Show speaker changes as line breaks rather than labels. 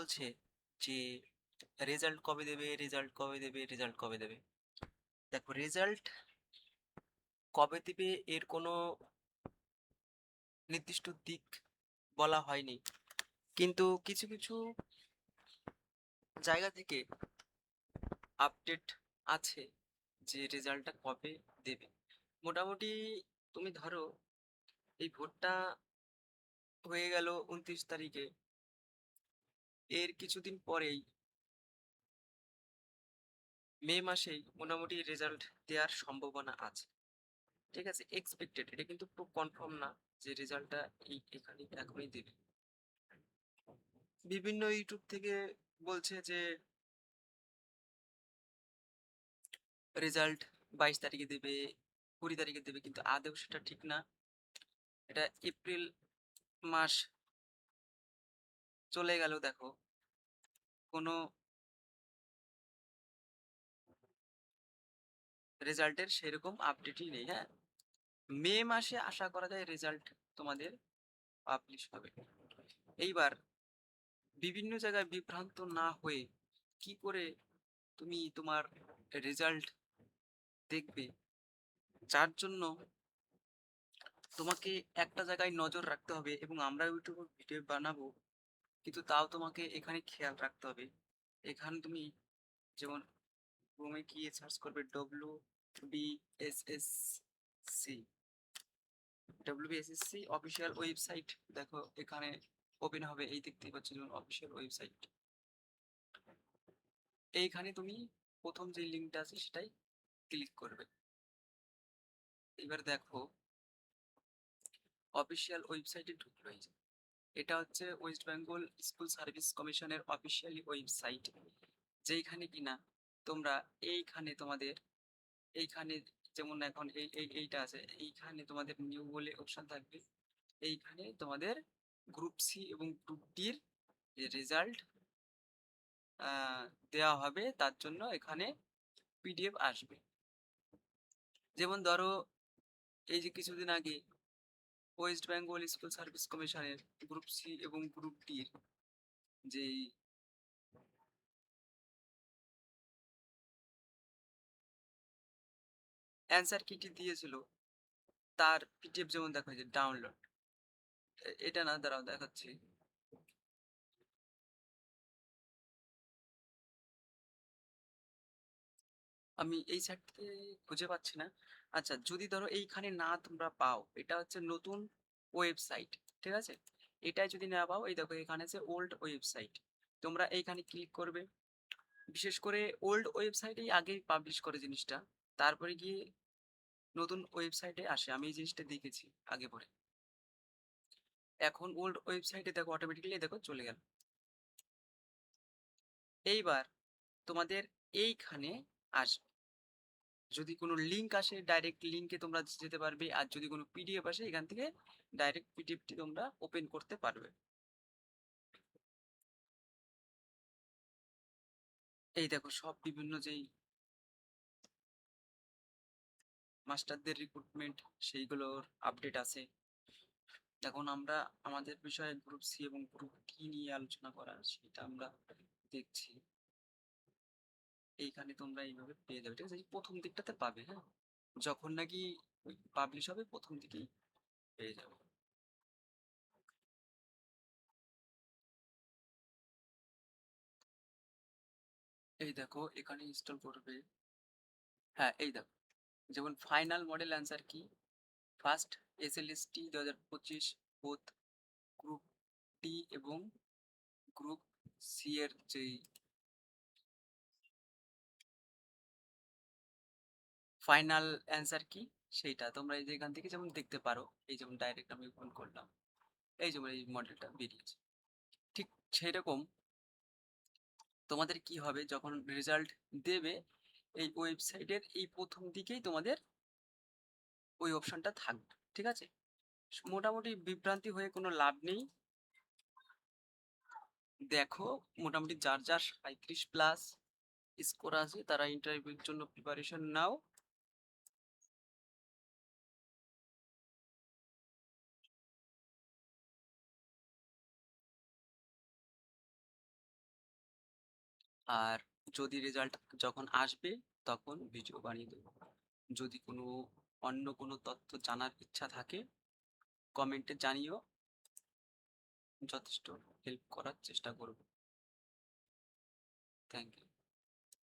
বলছে যে রেজাল্ট কবে দেবে, রেজাল্ট কবে দেবে, রেজাল্ট কবে দেবে। দেখো, রেজাল্ট কবে দিবে এর কোনো নির্দিষ্ট দিক বলা হয়নি, কিন্তু কিছু কিছু জায়গা থেকে আপডেট আছে যে রেজাল্টটা কবে দেবে। মোটামুটি তুমি ধরো এই ভোটটা হয়ে গেল 29 তারিখে, এর কিছুদিন পরেই মে মাসেই মোটামুটি রেজাল্ট দেওয়ার সম্ভাবনা আছে। ঠিক আছে, এক্সপেক্টেড, এটা কিন্তু পুরো কনফার্ম না যে রেজাল্টটা এখানে এখনই দেবে। বিভিন্ন ইউটিউব থেকে বলছে যে রেজাল্ট 22 তারিখে দেবে, 20 তারিখে দেবে, কিন্তু আদৌ সেটা ঠিক না। এটা এপ্রিল মাস চলে গেল, দেখো কোনো রেজাল্টের সেরকম আপডেটই নেই। হ্যাঁ, মে মাসে আশা করা যায় রেজাল্ট তোমাদের পাবলিশ হবে। এইবার বিভিন্ন জায়গায় বিভ্রান্ত না হয়ে কি করে তুমি তোমার রেজাল্ট দেখবে, যার জন্য তোমাকে একটা জায়গায় নজর রাখতে হবে, এবং আমরা ইউটিউবে ভিডিও বানাবো, কিন্তু তাও তোমাকে এখানে খেয়াল রাখতে হবে। এখানে তুমি যেমন ক্রোমে গিয়ে সার্চ করবে WBSSC, WBSSC অফিসিয়াল ওয়েবসাইট, দেখো এখানে ওপেন হবে, এই দেখতেই পাচ্ছ যেমন অফিসিয়াল ওয়েবসাইট। এইখানে তুমি প্রথম যে লিঙ্কটা আছে সেটাই ক্লিক করবে। এবার দেখো অফিসিয়াল ওয়েবসাইটে ঢুকলো। এই যে এটা হচ্ছে ওয়েস্ট বেঙ্গল স্কুল সার্ভিস কমিশনের অফিসিয়ালি ওয়েবসাইট, যেইখানে কিনা তোমরা এইখানে তোমাদের এইখানে যেমন এখন এইটা আছে, এইখানে তোমাদের নিউ বলে অপশন থাকবে। এইখানে তোমাদের গ্রুপ সি এবং গ্রুপ ডির যে রেজাল্ট দেওয়া হবে, তার জন্য এখানে পিডিএফ আসবে। যেমন ধরো এই যে কিছুদিন আগে ওয়েস্ট বেঙ্গল স্কুল সার্ভিস কমিশনের গ্রুপ সি এবং গ্রুপ ডির যেই অ্যান্সার কিটি দিয়েছিল, তার পিডিএফ যেমন দেখা যায় ডাউনলোড, এটা না, দাঁড়াও দেখাচ্ছি। আমি এই সাইটটাতে খুঁজে পাচ্ছি না। আচ্ছা, যদি ধরো এইখানে না তোমরা পাও, এটা হচ্ছে নতুন ওয়েবসাইট, ঠিক আছে। এটাই যদি না পাও, এই দেখো এখানে আছে ওল্ড ওয়েবসাইট, তোমরা এইখানে ক্লিক করবে। বিশেষ করে ওল্ড ওয়েবসাইটেই আগে পাবলিশ করে জিনিসটা, তারপরে গিয়ে নতুন ওয়েবসাইটে আসে। আমি এই জিনিসটা দেখেছি আগে পরে। এখন ওল্ড ওয়েবসাইটে দেখো অটোমেটিক্যালি দেখো চলে গেল। এইবার তোমাদের এইখানে আসবে, যদি কোনো লিঙ্ক আসে ডাইরেক্ট লিঙ্কে তোমরা যেতে পারবে, আর যদি কোনো পিডিএফ আসে এখান থেকে ডাইরেক্ট পিডিএফটি তোমরা ওপেন করতে পারবে। এই দেখো সব বিভিন্ন যেই মাস্টারদের রিক্রুটমেন্ট, সেইগুলোর আপডেট আছে। এখন আমরা আমাদের বিষয়ে গ্রুপ সি এবং গ্রুপ ডি নিয়ে আলোচনা করা, সেটা আমরা দেখছি। এইখানে তোমরা এইভাবে পেয়ে যাবে, ঠিক আছে, এই প্রথম দিকটাতে পাবে। হ্যাঁ, যখন নাকি পাবলিশ হবে প্রথম দিকেই পেয়ে যাবে। এই দেখো এখানে ইনস্টল করবে। হ্যাঁ, এই দেখো যেমন ফাইনাল মডেল অ্যান্সার কি, first SLST 2025 both group D এবং গ্রুপ সি এর যেই ফাইনাল অ্যান্সার কি, সেইটা তোমরা এই যে এখান থেকে যেমন দেখতে পারো। এই যেমন ডাইরেক্ট আমি ওপেন করলাম, এই যেমন এই মডেলটা বেরিয়েছে। ঠিক সেরকম তোমাদের কি হবে, যখন রেজাল্ট দেবে এই ওয়েবসাইটের এই প্রথম দিকেই তোমাদের ওই অপশনটা থাকবে, ঠিক আছে। মোটামুটি বিভ্রান্তি হয়ে কোনো লাভ নেই। দেখো মোটামুটি যার যার 37+ স্কোর আছে তারা ইন্টারভিউর জন্য প্রিপারেশন নাও। আর যদি রেজাল্ট যখন আসবে তখন ভিডিও বানিয়ে দেবো। যদি অন্য কোনো তথ্য জানার ইচ্ছা থাকে কমেন্টে জানিও, যথেষ্ট হেল্প করার চেষ্টা করব। Thank you.